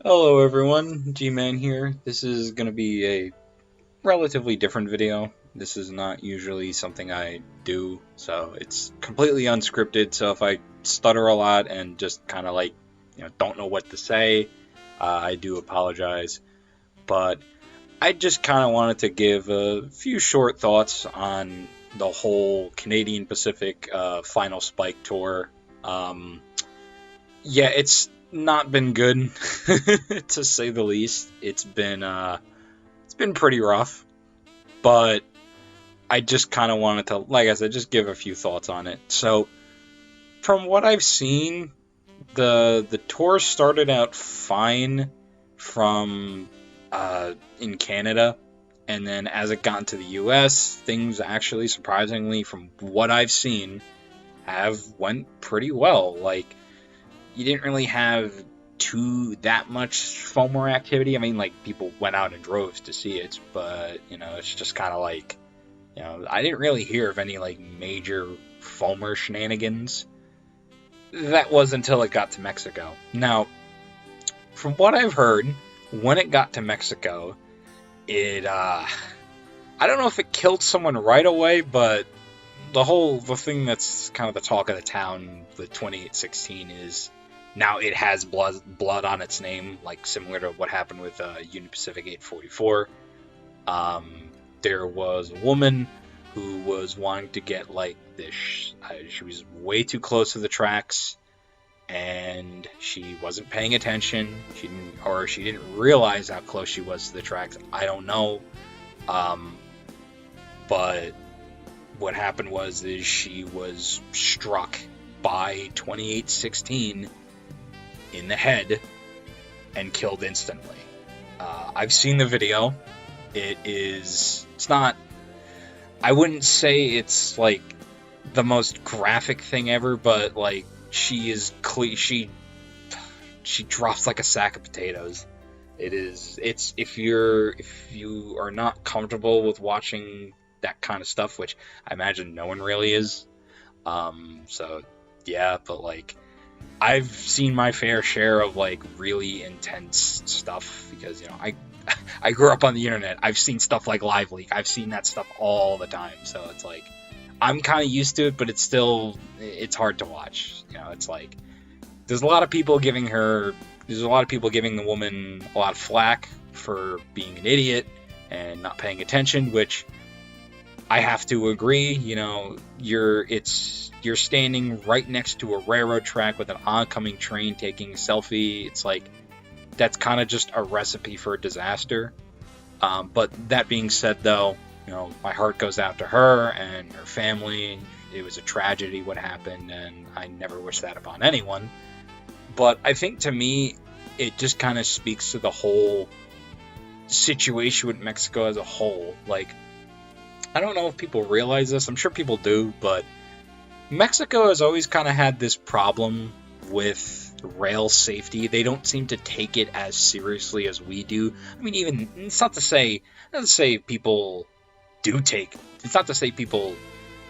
Hello everyone, G-Man here. This is going to be a relatively different video. This is not usually something I do, so it's completely unscripted, so if I stutter a lot and just kind of don't know what to say, I do apologize. But I just kind of wanted to give a few short thoughts on the whole Canadian Pacific Final Spike tour. Yeah, it's not been good to say the least. It's been pretty rough, but I just kind of wanted to, like I said, just give a few thoughts on it. So, from what I've seen, the tour started out fine from in Canada, and then as it got into the U.S., things actually, surprisingly, from what I've seen, have went pretty well. Like, you didn't really have that much FOMO activity. I mean, like, people went out in droves to see it, but, it's just kind of like, I didn't really hear of any, like, major FOMO shenanigans. That was until it got to Mexico. Now, from what I've heard, when it got to Mexico, I don't know if it killed someone right away, but the thing that's kind of the talk of the town with 2816 is now it has blood on its name, like similar to what happened with Union Pacific 844. There was a woman who was wanting to get like this. She was way too close to the tracks, and she wasn't paying attention. She didn't realize how close she was to the tracks. I don't know. But what happened is she was struck by 2816 in the head and killed instantly. I've seen the video. It's not, I wouldn't say it's like the most graphic thing ever, but like she drops like a sack of potatoes. If you are not comfortable with watching that kind of stuff, which I imagine no one really is. So yeah, but like, I've seen my fair share of like really intense stuff because I grew up on the internet. I've seen stuff like Live Leak. I've seen that stuff all the time. So it's like I'm kind of used to it, but it's hard to watch. It's like there's a lot of people giving the woman a lot of flack for being an idiot and not paying attention, which I have to agree. You're standing right next to a railroad track with an oncoming train taking a selfie. It's like, that's kind of just a recipe for a disaster. But that being said, though, my heart goes out to her and her family. It was a tragedy what happened, and I never wish that upon anyone. But I think to me, it just kind of speaks to the whole situation with Mexico as a whole. Like, I don't know if people realize this. I'm sure people do, but Mexico has always kind of had this problem with rail safety. They don't seem to take it as seriously as we do. I mean, even it's not to say people do take. It's not to say people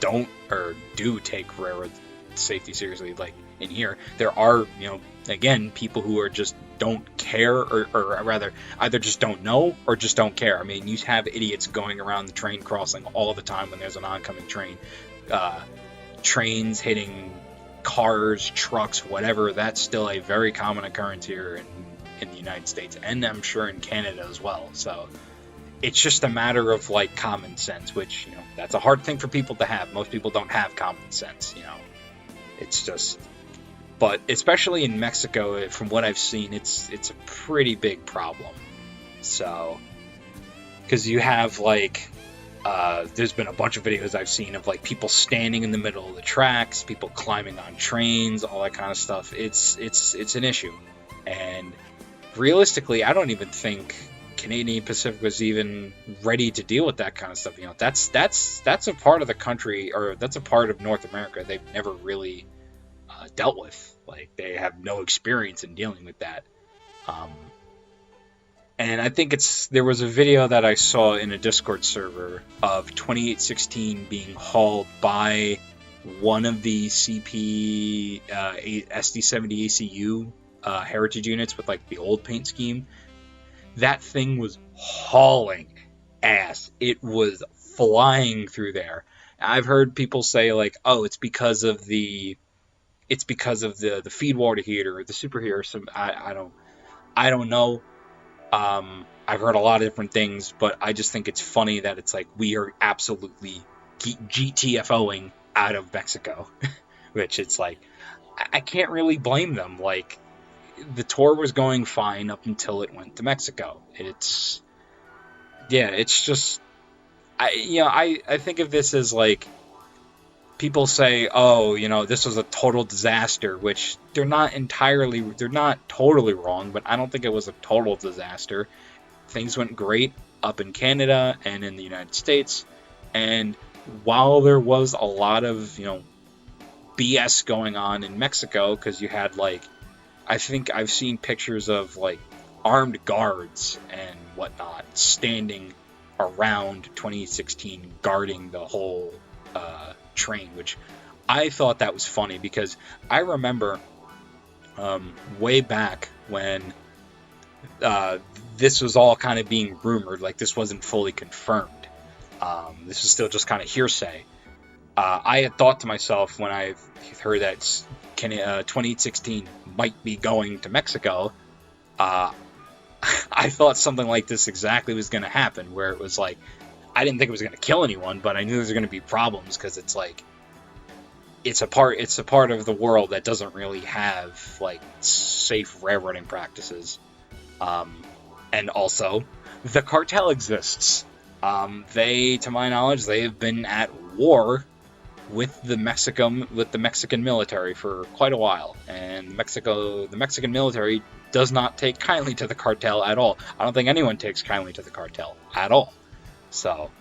don't or do take railroad safety seriously. Like in here, there are again people who are just don't care, or rather either just don't know or just don't care. I mean, you have idiots going around the train crossing all the time when there's an oncoming train. Trains hitting cars, trucks, whatever. That's still a very common occurrence here in the United States, and I'm sure in Canada as well. So it's just a matter of like common sense, which that's a hard thing for people to have. Most people don't have common sense. It's just, but especially in Mexico, from what I've seen, it's a pretty big problem. So because you have like there's been a bunch of videos I've seen of like people standing in the middle of the tracks, people climbing on trains, all that kind of stuff. It's an issue, and realistically, I don't even think Canadian Pacific was even ready to deal with that kind of stuff. That's a part of the country, or that's a part of North America they've never really dealt with. Like, they have no experience in dealing with that. And I think there was a video that I saw in a Discord server of 2816 being hauled by one of the CP SD70 ACU heritage units with like the old paint scheme. That thing was hauling ass. It was flying through there. I've heard people say like, oh, it's because of the feed water heater or the superheater. So I don't know. I've heard a lot of different things, but I just think it's funny that it's like we are absolutely GTFOing out of Mexico, which it's like I can't really blame them. Like the tour was going fine up until it went to Mexico. It's just I think of this as like people say, oh, this was a total disaster, which they're not totally wrong, but I don't think it was a total disaster. Things went great up in Canada and in the United States, and while there was a lot of, BS going on in Mexico, because you had like, I think I've seen pictures of like armed guards and whatnot standing around 2016 guarding the whole train, which I thought that was funny because I remember way back when this was all kind of being rumored, like this wasn't fully confirmed. This was still just kind of hearsay. I had thought to myself when I heard that 2816 might be going to Mexico, I thought something like this exactly was going to happen, where it was like, I didn't think it was going to kill anyone, but I knew there was going to be problems because it's like, it's a part of the world that doesn't really have like safe railroading practices. And also, the cartel exists. To my knowledge, they have been at war with the Mexican military for quite a while, and the Mexican military does not take kindly to the cartel at all. I don't think anyone takes kindly to the cartel at all. So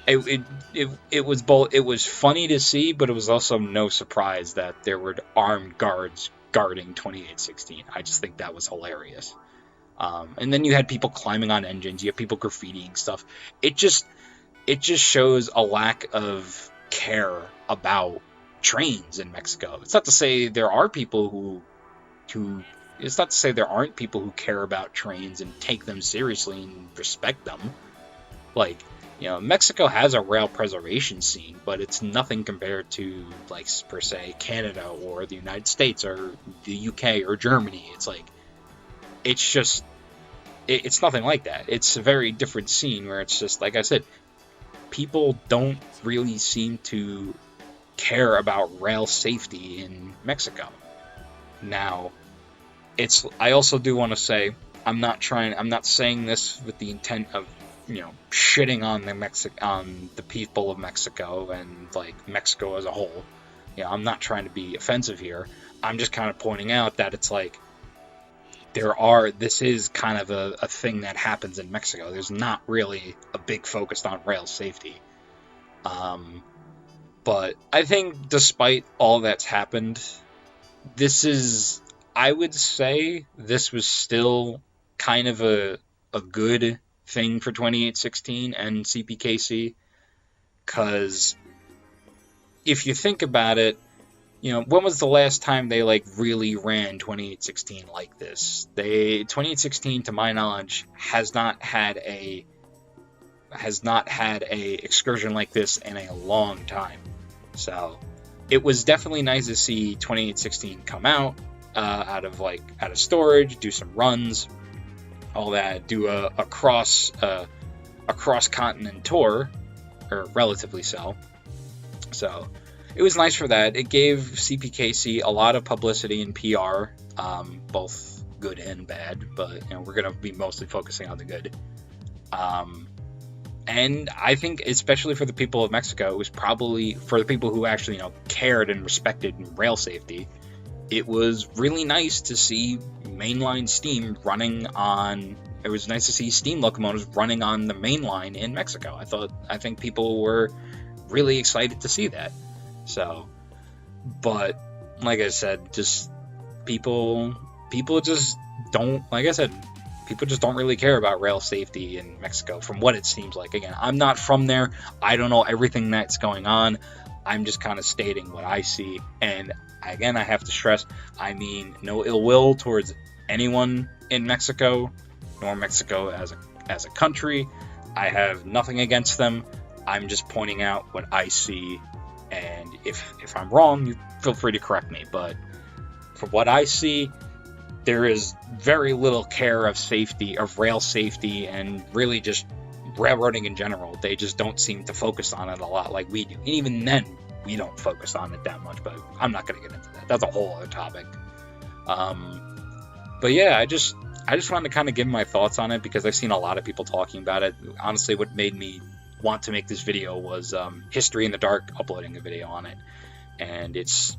it was both. It was funny to see, but it was also no surprise that there were armed guards guarding 2816. I just think that was hilarious. And then you had people climbing on engines. You have people graffitiing stuff. It just shows a lack of care about trains in Mexico. It's not to say there are people it's not to say there aren't people who care about trains and take them seriously and respect them. Like, Mexico has a rail preservation scene, but it's nothing compared to, like, per se, Canada or the United States or the UK or Germany. It's like, it's nothing like that. It's a very different scene where it's just, like I said, people don't really seem to care about rail safety in Mexico. Now, I also do want to say, I'm not saying this with the intent of, shitting on the people of Mexico and like Mexico as a whole. I'm not trying to be offensive here. I'm just kind of pointing out that it's like, this is kind of a thing that happens in Mexico. There's not really a big focus on rail safety. But I think despite all that's happened, I would say this was still kind of a good thing for 2816 and CPKC, because if you think about it, when was the last time they like really ran 2816 like this? 2816, to my knowledge, has not had a excursion like this in a long time. So it was definitely nice to see 2816 come out of storage, do some runs, all that, do a cross continent tour, or relatively so. So it was nice for that. It gave CPKC a lot of publicity and PR, both good and bad, but we're going to be mostly focusing on the good. And I think, especially for the people of Mexico, it was probably, for the people who actually cared and respected rail safety, it was really nice to see mainline steam running on. It was nice to see steam locomotives running on the main line in Mexico. I think people were really excited to see that. So, but like I said, just people just don't, like I said, people just don't really care about rail safety in Mexico, from what it seems like. Again, I'm not from there. I don't know everything that's going on. I'm just kind of stating what I see. And again, I have to stress, I mean no ill will towards anyone in Mexico, nor Mexico as a country. I have nothing against them. I'm just pointing out what I see. And if I'm wrong, you feel free to correct me. But from what I see, there is very little care of safety, of rail safety, and really just railroading in general. They just don't seem to focus on it a lot like we do. And even then, we don't focus on it that much, but I'm not going to get into that. That's a whole other topic. But yeah, I just wanted to kind of give my thoughts on it because I've seen a lot of people talking about it. Honestly, what made me want to make this video was History in the Dark uploading a video on it. And it's,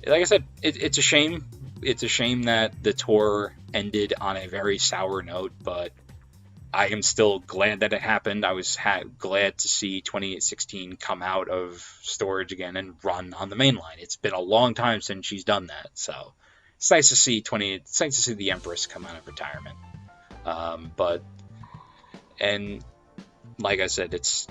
like I said, it's a shame. It's a shame that the tour ended on a very sour note, but I am still glad that it happened. I was glad to see 2816 come out of storage again and run on the main line. It's been a long time since she's done that, so it's nice to see it's nice to see the Empress come out of retirement. And like I said, it's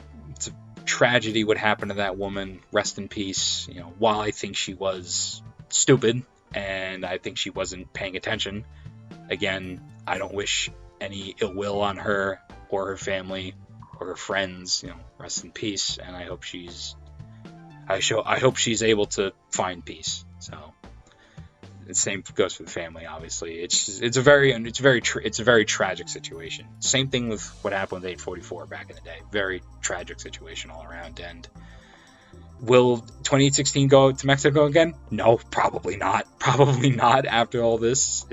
a tragedy what happened to that woman. Rest in peace. You know, while I think she was stupid and I think she wasn't paying attention, again, I don't wish any ill will on her or her family or her friends. You know, rest in peace, and I hope she's able to find peace. So the same goes for the family. Obviously, it's a very tragic situation. Same thing with what happened with 844 back in the day. Very tragic situation all around. And will 2016 go to Mexico again? No, probably not. Probably not after all this.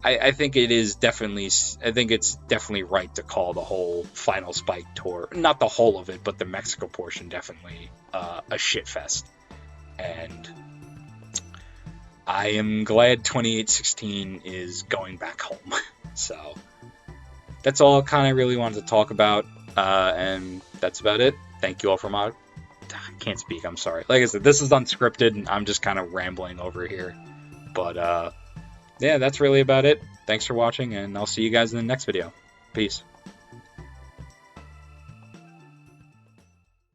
I think it's definitely right to call the whole Final Spike tour, not the whole of it, but the Mexico portion, definitely a shit fest. And I am glad 2816 is going back home. So that's all I kind of really wanted to talk about, and that's about it. Thank you all for I can't speak, I'm sorry. Like I said, this is unscripted, and I'm just kind of rambling over here. But yeah, that's really about it. Thanks for watching, and I'll see you guys in the next video. Peace.